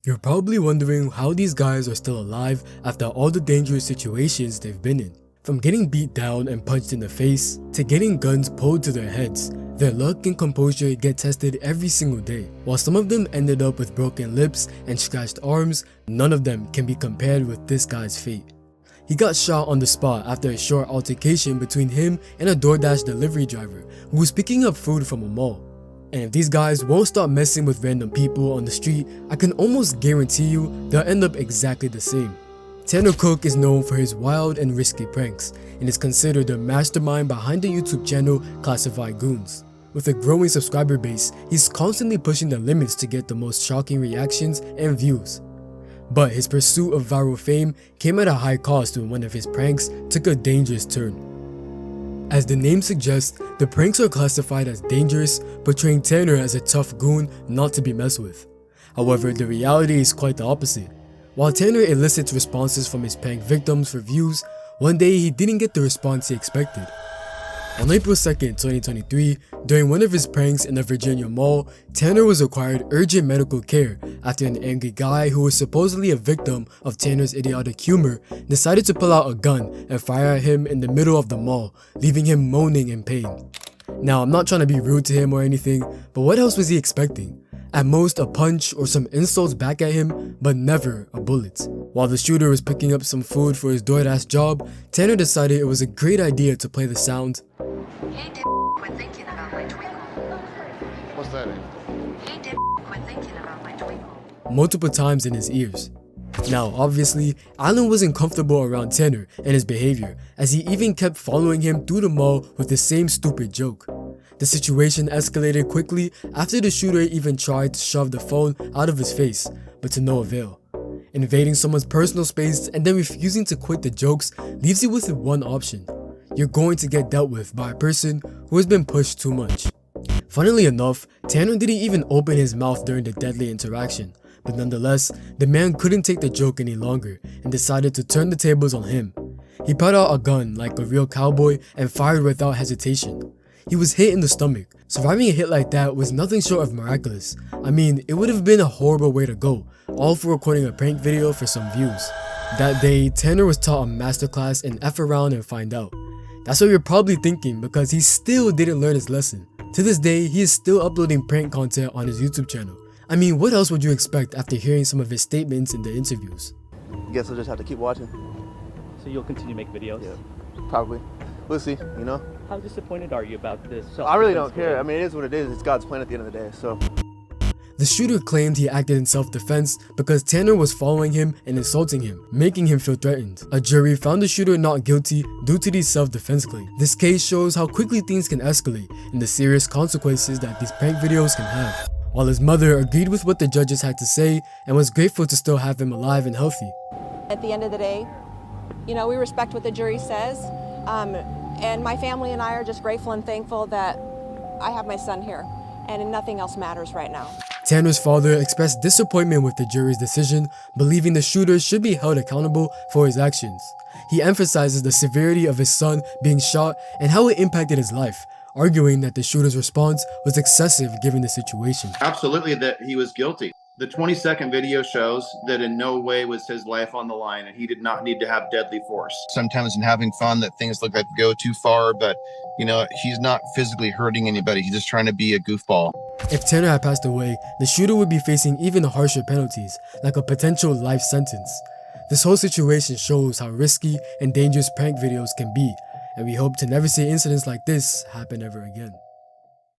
You're probably wondering how these guys are still alive after all the dangerous situations they've been in. From getting beat down and punched in the face, to getting guns pulled to their heads, their luck and composure get tested every single day. While some of them ended up with broken lips and scratched arms, none of them can be compared with this guy's fate. He got shot on the spot after a short altercation between him and a DoorDash delivery driver who was picking up food from a mall. And if these guys won't stop messing with random people on the street, I can almost guarantee you they'll end up exactly the same. Tanner Cook is known for his wild and risky pranks and is considered the mastermind behind the YouTube channel Classified Goons. With a growing subscriber base, he's constantly pushing the limits to get the most shocking reactions and views. But his pursuit of viral fame came at a high cost when one of his pranks took a dangerous turn. As the name suggests, the pranks are classified as dangerous, portraying Tanner as a tough goon not to be messed with. However, the reality is quite the opposite. While Tanner elicits responses from his prank victims for views, one day he didn't get the response he expected. On April 2nd, 2023, during one of his pranks in a Virginia mall, Tanner was required urgent medical care after an angry guy who was supposedly a victim of Tanner's idiotic humor decided to pull out a gun and fire at him in the middle of the mall, leaving him moaning in pain. Now, I'm not trying to be rude to him or anything, but what else was he expecting? At most a punch or some insults back at him, but never a bullet. While the shooter was picking up some food for his DoorDash job, Tanner decided it was a great idea to play the sound, "Hey dip, quit thinking about my twinkle. What's that? Hey dip, quit thinking about my twinkle." multiple times in his ears. Now, obviously, Alan wasn't comfortable around Tanner and his behavior, as he even kept following him through the mall with the same stupid joke. The situation escalated quickly after the shooter even tried to shove the phone out of his face, but to no avail. Invading someone's personal space and then refusing to quit the jokes leaves you with one option. You're going to get dealt with by a person who has been pushed too much. Funnily enough, Tanner didn't even open his mouth during the deadly interaction, but nonetheless, the man couldn't take the joke any longer and decided to turn the tables on him. He pulled out a gun like a real cowboy and fired without hesitation. He was hit in the stomach. Surviving a hit like that was nothing short of miraculous. I mean, it would have been a horrible way to go, all for recording a prank video for some views. That day, Tanner was taught a masterclass in F around and find out. That's what you're probably thinking, because he still didn't learn his lesson. To this day, he is still uploading prank content on his YouTube channel. I mean, what else would you expect after hearing some of his statements in the interviews? Guess I'll just have to keep watching. So you'll continue to make videos? Yeah, probably. We'll see, you know? How disappointed are you about this? I really don't care. I mean, it is what it is. It's God's plan at the end of the day, so. The shooter claimed he acted in self-defense because Tanner was following him and insulting him, making him feel threatened. A jury found the shooter not guilty due to these self-defense claims. This case shows how quickly things can escalate and the serious consequences that these prank videos can have. While his mother agreed with what the judges had to say and was grateful to still have him alive and healthy. At the end of the day, you know, we respect what the jury says, and my family and I are just grateful and thankful that I have my son here, and nothing else matters right now. Tanner's father expressed disappointment with the jury's decision, believing the shooter should be held accountable for his actions. He emphasizes the severity of his son being shot and how it impacted his life, arguing that the shooter's response was excessive given the situation. Absolutely that he was guilty. The 20-second video shows that in no way was his life on the line and he did not need to have deadly force. Sometimes in having fun that things look like they go too far, but you know, he's not physically hurting anybody. He's just trying to be a goofball. If Tanner had passed away, the shooter would be facing even harsher penalties, like a potential life sentence. This whole situation shows how risky and dangerous prank videos can be, and we hope to never see incidents like this happen ever again.